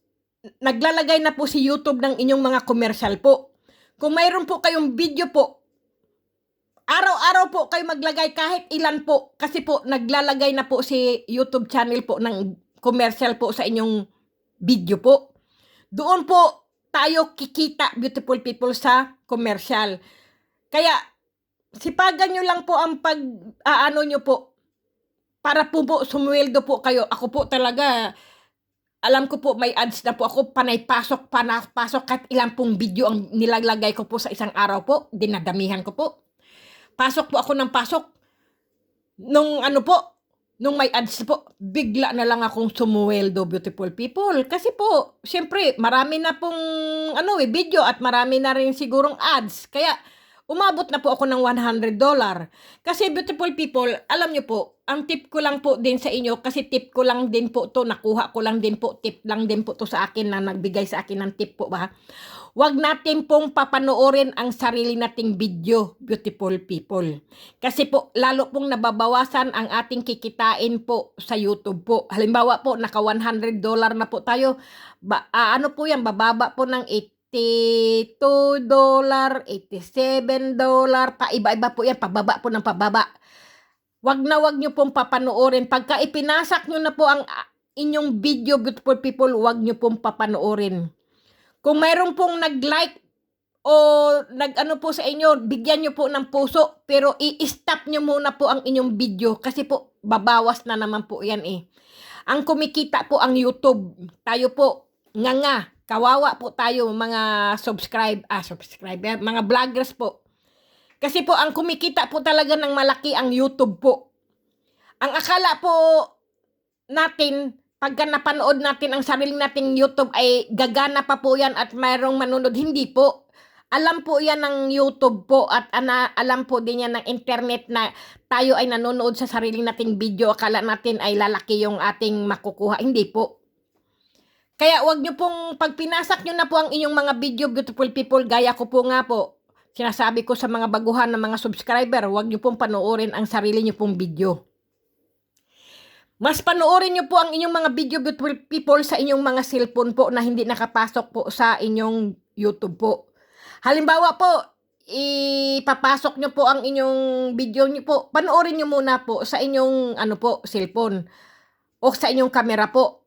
naglalagay na po si YouTube ng inyong mga commercial po. Kung mayroon po kayong video po, araw-araw po kayo maglagay kahit ilan po. Kasi po, naglalagay na po si YouTube channel po ng commercial po sa inyong video po. Doon po tayo kikita, beautiful people, sa commercial. Kaya, sipagan nyo lang po ang pag-aano nyo po para po sumweldo po kayo. Ako po talaga, alam ko po may ads na po ako, panay-pasok kahit ilang pong video ang nilalagay ko po sa isang araw po, dinadamihan ko po. Pasok po ako ng pasok. Nung may ads po, bigla na lang akong sumweldo, beautiful people. Kasi po, syempre, marami na pong video at marami na rin sigurong ads. Kaya, umabot na po ako ng $100. Kasi beautiful people, alam nyo po, ang tip ko lang po din sa inyo, kasi tip ko lang din po to, nakuha ko lang din po, tip lang din po to sa akin na nagbigay sa akin ng tip po ba. Huwag natin pong papanoorin ang sarili nating video, beautiful people. Kasi po, lalo pong nababawasan ang ating kikitain po sa YouTube po. Halimbawa po, naka $100 na po tayo. Ano po yan, bababa po ng $82, $87, iba-iba po yan, pababa po ng pababa. Wag nyo pong papanoorin. Pagka ipinasak nyo na po ang inyong video, beautiful people, wag nyo pong papanoorin. Kung mayroon pong nag-like o nag-ano po sa inyo, bigyan nyo po ng puso, pero i-stop nyo muna po ang inyong video kasi po, babawas na naman po yan eh. Ang kumikita po ang YouTube. Tayo po, nga, kawawa po tayo mga subscriber, mga vloggers po. Kasi po, ang kumikita po talaga ng malaki ang YouTube po. Ang akala po natin, pagka napanood natin ang sarili nating YouTube ay gagana pa po yan at mayroong manunod. Hindi po. Alam po yan ng YouTube po at alam po din yan ng internet na tayo ay nanonood sa sarili nating video. Akala natin ay lalaki yung ating makukuha. Hindi po. Kaya wag nyo pong, pag pinasak nyo na po ang inyong mga video, beautiful people, gaya ko po nga po, sinasabi ko sa mga baguhan ng mga subscriber, wag nyo pong panoorin ang sarili nyo pong video. Mas panoorin nyo po ang inyong mga video, beautiful people, sa inyong mga cellphone po na hindi nakapasok po sa inyong YouTube po. Halimbawa po, ipapasok nyo po ang inyong video nyo po, panoorin nyo muna po sa inyong cellphone o sa inyong camera po.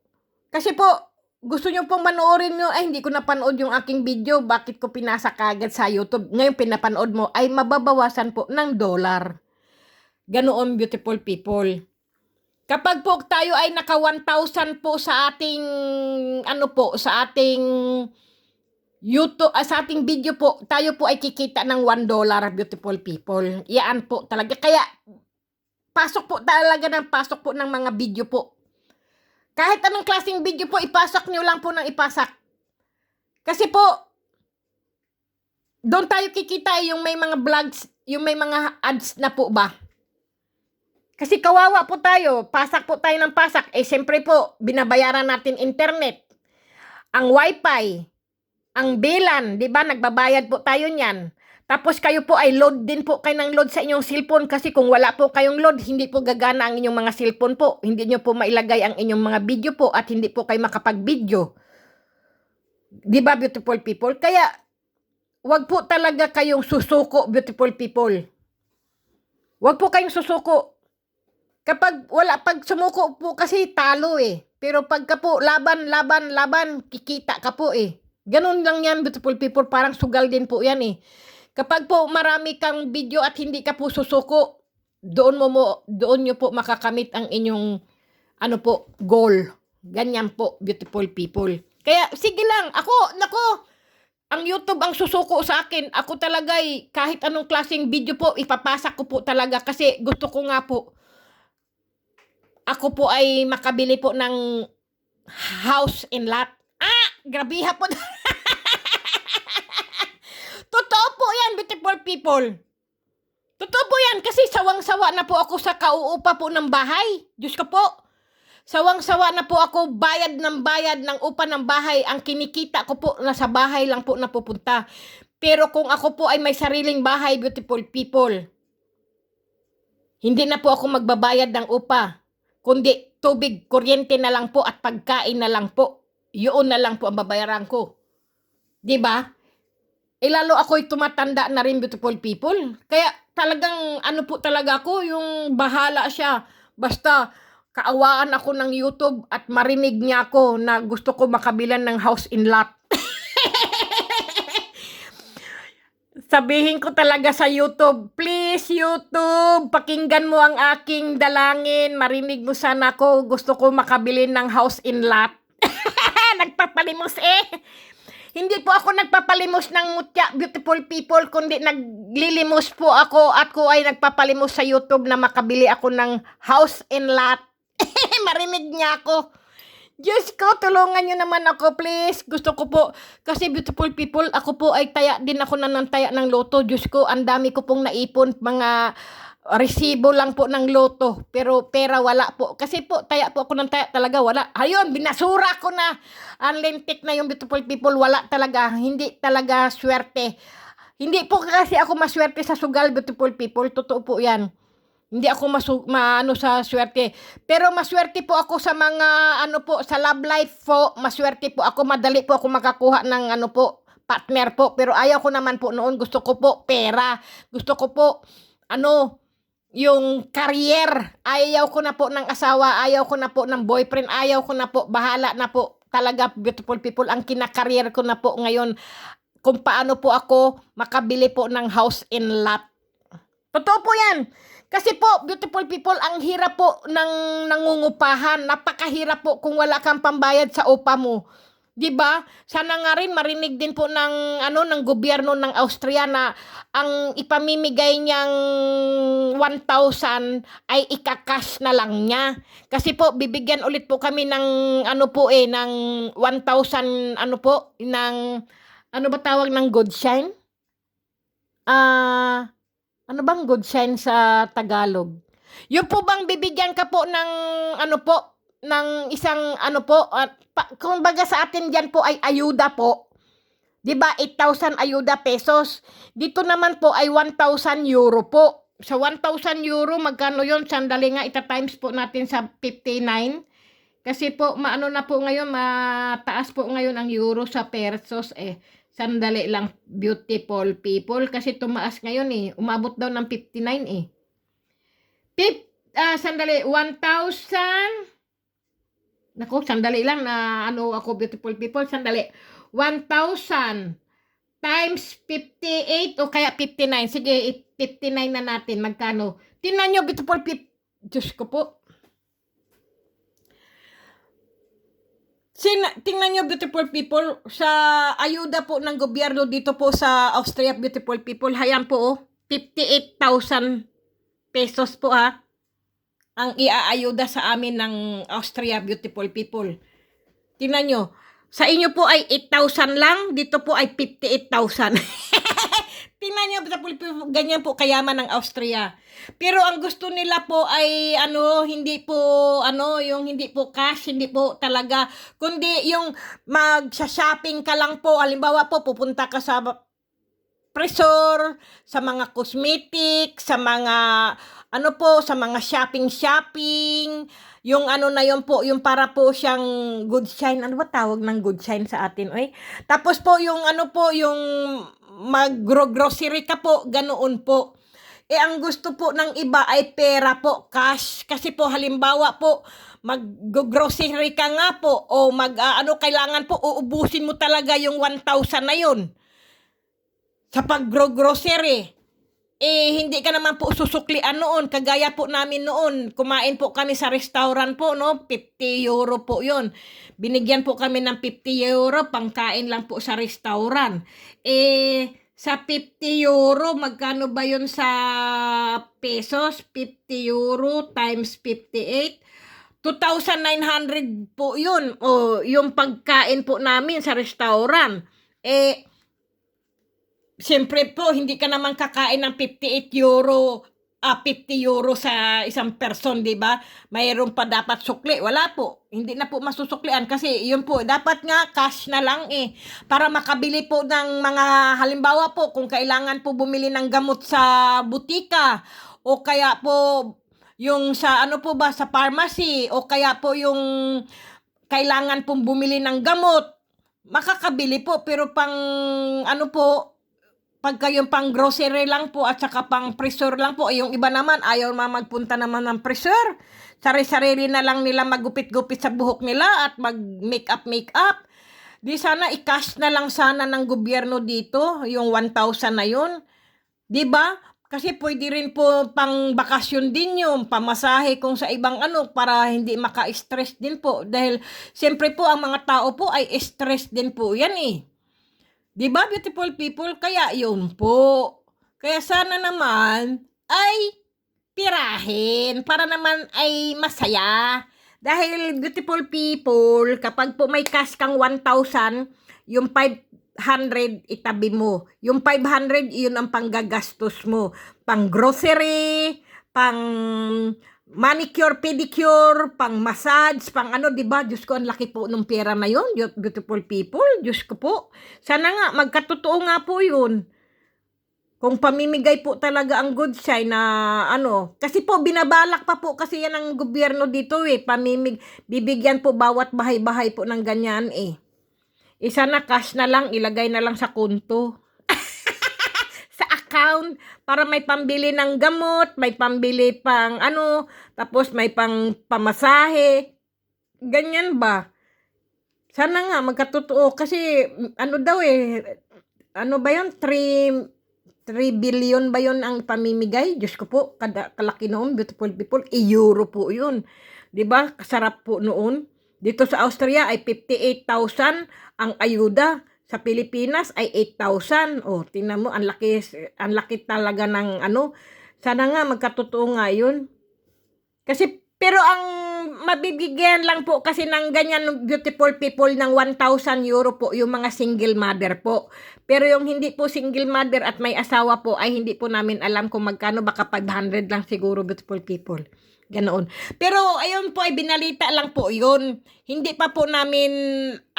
Kasi po, gusto nyo pong manoorin nyo, ay hindi ko napanood yung aking video, bakit ko pinasa kagad sa YouTube? Ngayon pinapanood mo, ay mababawasan po ng $1. Ganoon, beautiful people. Kapag po tayo ay naka 1,000 po sa ating, sa ating YouTube, sa ating video po, tayo po ay kikita ng $1, beautiful people. Iyan po talaga. Kaya, pasok po talaga ng pasok po ng mga video po. Kahit anong klaseng video po, ipasok nyo lang po ng ipasak. Kasi po, doon tayo kikita yung may mga vlogs, yung may mga ads na po ba. Kasi kawawa po tayo, pasak po tayo ng pasak. Siyempre po, binabayaran natin internet, ang wifi, ang bilan, di ba? Nagbabayad po tayo niyan. Tapos kayo po ay load din po kayo ng load sa inyong cellphone kasi kung wala po kayong load, hindi po gagana ang inyong mga cellphone po. Hindi nyo po mailagay ang inyong mga video po at hindi po kayo makapag-video. Di ba, beautiful people? Kaya, wag po talaga kayong susuko, beautiful people. Wag po kayong susuko. Pag sumuko po kasi talo eh. Pero pagka po laban, kikita ka po eh. Ganun lang yan, beautiful people. Parang sugal din po yan eh. Kapag po marami kang video at hindi ka po susuko, doon nyo po makakamit ang inyong goal. Ganyan po, beautiful people. Kaya sige lang, ang YouTube ang susuko sa akin. Ako talaga kahit anong klaseng video po, ipapasak ko po talaga kasi gusto ko nga po, ako po ay makabili po ng house and lot. Grabiha po. Totoo po yan, beautiful people. Totoo po yan kasi sawang-sawa na po ako sa kauupa po ng bahay. Diyos ko po. Sawang-sawa na po ako, bayad ng upa ng bahay. Ang kinikita ko po, nasa bahay lang po napupunta. Pero kung ako po ay may sariling bahay, beautiful people, hindi na po ako magbabayad ng upa. Kundi tubig, kuryente na lang po at pagkain na lang po. Yun na lang po ang babayaran ko. Diba? Lalo ako'y tumatanda na rin, beautiful people. Kaya talagang ano po talaga ako, yung bahala siya. Basta kaawaan ako ng YouTube at marinig niya ako na gusto ko makabilan ng house in lot. Sabihin ko talaga sa YouTube, please YouTube, pakinggan mo ang aking dalangin, marinig mo sana ako, gusto ko makabili ng house in lot. Nagpapalimos eh. Hindi po ako nagpapalimos ng mutya, beautiful people, kundi naglilimos po ako at ko ay nagpapalimos sa YouTube na makabili ako ng house in lot. Marinig niya ako. Diyos ko, tulungan nyo naman ako, please. Gusto ko po, kasi beautiful people, ako po ay taya din ako na ng taya ng loto. Diyos ko, ang dami ko pong naipon, mga resibo lang po ng loto. Pero pera wala po. Kasi po, taya po ako ng taya talaga, wala. Ayun, binasura ko na. Ang lintik na yung beautiful people, wala talaga. Hindi talaga swerte. Hindi po kasi ako maswerte sa sugal, beautiful people. Totoo po yan. Hindi ako maano sa swerte. Pero maswerte po ako sa mga ano po, sa love life po. Maswerte po ako, madali po ako makakuha ng ano po, partner po. Pero ayaw ko naman po noon, gusto ko po pera. Gusto ko po ano, yung career. Ayaw ko na po ng asawa, ayaw ko na po ng boyfriend, ayaw ko na po, bahala na po. Talaga beautiful people, ang kinakareer ko na po ngayon kung paano po ako makabili po ng house in lot. Totoo po yan. Kasi po, beautiful people, ang hirap po ng nangungupahan. Napakahirap po kung wala kang pambayad sa upa mo. 'Di ba? Sana nga rin marinig din po ng ng gobyerno ng Austria na ang ipamimigay niyang 1,000 ay ika-cash na lang niya. Kasi po bibigyan ulit po kami ng ng 1,000 ng ano ba tawag ng good shine? Ano bang good shine sa Tagalog? Yung po bang bibigyan ka po ng ng isang kumbaga sa atin diyan po ay ayuda po. 'Di ba? 8,000 ayuda pesos. Dito naman po ay 1,000 euro po. Sa 1,000 euro magkano 'yon? Sandali nga ita-times po natin sa 59. Kasi po maano na po ngayon, mataas po ngayon ang euro sa pesos eh. Sandali lang, beautiful people, kasi tumaas ngayon eh. Umabot daw ng 59 eh. Sandali, 1,000. Naku, sandali lang na ako, beautiful people. Sandali. 1,000 times 58 o kaya 59. Sige, 59 na natin. Magkano? Tingnan nyo, beautiful people. Diyos ko po. Tingnan nyo, beautiful people, sa ayuda po ng gobyerno dito po sa Austria, beautiful people, hayan po 58,000 pesos po ang iaayuda sa amin ng Austria, beautiful people. Tingnan nyo, sa inyo po ay 8,000 lang, dito po ay 58,000. Tingnan nyo, beautiful people, ganyan po kayaman ng Austria. Pero ang gusto nila po ay hindi po yung hindi po cash, hindi po talaga, kundi yung mag-shopping ka lang po. Halimbawa po, pupunta ka sa presor, sa mga cosmetic, sa mga sa mga shopping, yung na yun po, yung para po siyang good shine. Ano ba tawag ng good shine sa atin? Tapos po yung yung mag-grocery ka po, ganoon po. Ang gusto po ng iba ay pera po, cash. Kasi po, halimbawa po, mag-grocery ka nga po, o kailangan po, uubusin mo talaga yung 1,000 na yun. Sa pag-grocery. Hindi ka naman po susuklian noon. Kagaya po namin noon, kumain po kami sa restaurant po, 50 euro po yun. Binigyan po kami ng 50 euro, pangkain lang po sa restaurant. Sa 50 euro, magkano ba yun sa pesos? 50 euro times 58. 2,900 po yun. O, yung pagkain po namin sa restaurant. Siyempre po, hindi ka naman kakain ng 58 euro, 50 euro sa isang person, di ba? Mayroon pa dapat sukli. Wala po. Hindi na po masusuklian kasi yun po, dapat nga cash na lang para makabili po ng mga, halimbawa po, kung kailangan po bumili ng gamot sa butika o kaya po yung sa sa pharmacy o kaya po yung kailangan pong bumili ng gamot, makakabili po pero pang pagka yung pang grocery lang po at saka pang presyo lang po, yung iba naman ayaw magpunta naman ng presyo. Sari-sarili na lang nila magupit-gupit sa buhok nila at mag-make up. Di sana i-cash na lang sana ng gobyerno dito, yung 1,000 na yun. Di ba? Kasi pwede rin po pang bakasyon din yung pamasahe kung sa ibang para hindi maka-stress din po. Dahil siyempre po ang mga tao po ay stress din po yan eh. Di ba, beautiful people? Kaya yun po. Kaya sana naman ay pirahin para naman ay masaya. Dahil beautiful people, kapag po may cash kang 1,000, yung 500 itabi mo. Yung 500, yun ang panggagastos mo. Pang grocery, pang manicure, pedicure, pang massage, pang di ba? Diyos ko, ang laki po ng pera na yun, beautiful people. Diyos ko po. Sana nga, magkatotoo nga po yun. Kung pamimigay po talaga ang good sign na kasi po binabalak pa po kasi yan ang gobyerno dito eh. Bibigyan po bawat bahay-bahay po ng ganyan eh. Isa na cash na lang, ilagay na lang sa konto. Sa account, para may pambili ng gamot, may pambili pang tapos may pang pamasahe. Ganyan ba? Sana nga magkatotoo kasi daw eh, ba yun? 3 billion ba yun ang pamimigay? Diyos ko po, kalaki noon, beautiful people. Euro po yun. Diba? Kasarap po noon. Dito sa Austria ay 58,000 ang ayuda. Sa Pilipinas ay 8,000. Oh, tingnan mo, ang laki talaga ng Sana nga magkatotoo nga yun. Kasi, pero ang mabibigyan lang po kasi ng ganyan beautiful people ng 1,000 euro po yung mga single mother po. Pero yung hindi po single mother at may asawa po ay hindi po namin alam kung magkano, baka 500 lang siguro, beautiful people. Ganoon. Pero ayun po ay binalita lang po yun. Hindi pa po namin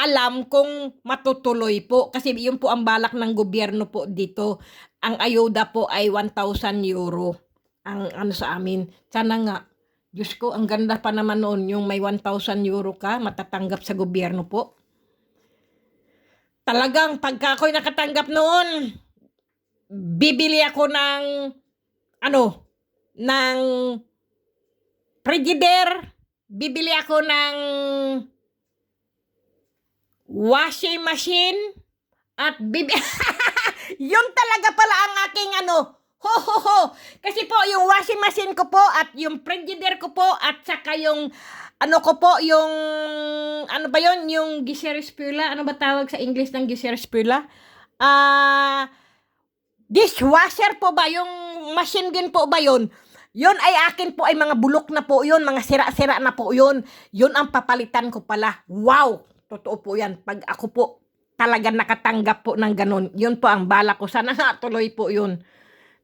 alam kung matutuloy po. Kasi yun po ang balak ng gobyerno po dito. Ang ayuda po ay 1,000 euro. Ang sa amin. Sana nga. Diyos ko, ang ganda pa naman noon. Yung may 1,000 euro ka, matatanggap sa gobyerno po. Talagang pagka ako'y nakatanggap noon, bibili ako ng ng frigidaire, bibili ako ng washing machine, at yun talaga pala ang aking Kasi po, yung washing machine ko po, at yung frigidaire ko po, at saka yung ko po, yung ba yun, yung Giselle-Spüler, ano ba tawag sa English ng Giselle-Spüler? Dishwasher po ba, yung machine din po ba yun? Yun ay akin po ay mga bulok na po yun, mga sira-sira na po yun. Yun ang papalitan ko pala. Wow! Totoo po yan. Pag ako po talagang nakatanggap po ng ganun, yun po ang bala ko. Sana nga tuloy po yun.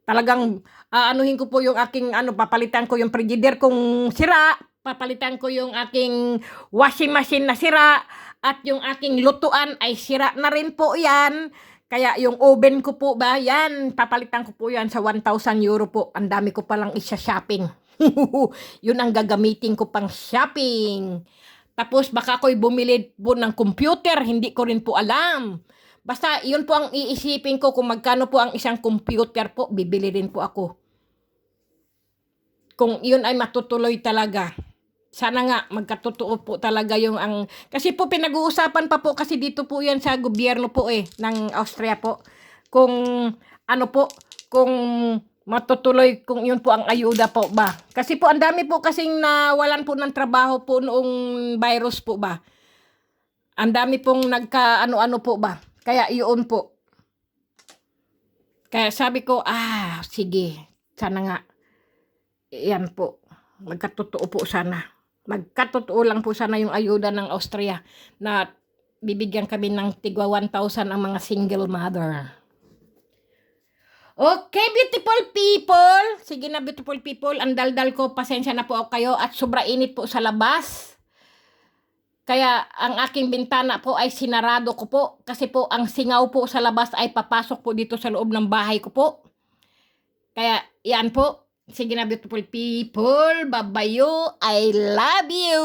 Talagang anuhin ko po yung aking papalitan ko yung frigidaire kung sira, papalitan ko yung aking washing machine na sira, at yung aking lutuan ay sira na rin po yan. Kaya yung oven ko po ba, yan, papalitan ko po yan sa 1,000 euro po. Ang dami ko palang isa-shopping. Yun ang gagamitin ko pang shopping. Tapos baka ako'y bumili po ng computer, hindi ko rin po alam. Basta yun po ang iisipin ko kung magkano po ang isang computer po, bibili rin po ako. Kung yun ay matutuloy talaga. Sana nga magkatotoo po talaga yung kasi po pinag-uusapan pa po kasi dito po yan sa gobyerno po ng Austria po. Kung po, kung matutuloy kung yun po ang ayuda po ba. Kasi po ang dami po kasing nawalan po ng trabaho po noong virus po ba. Ang dami pong nagka-ano po ba. Kaya yun po. Kaya sabi ko, sige, sana nga. Yan po. Magkatotoo po sana. Magkatotoo lang po sana yung ayuda ng Austria na bibigyan kami ng tigwa 1,000 ang mga single mother. Okay, beautiful people. Sige na, beautiful people. Ang daldal ko, pasensya na po kayo at sobra init po sa labas. Kaya ang aking bintana po ay sinarado ko po kasi po ang singaw po sa labas ay papasok po dito sa loob ng bahay ko po. Kaya yan po. Sige na, beautiful people. Bye-bye. I love you.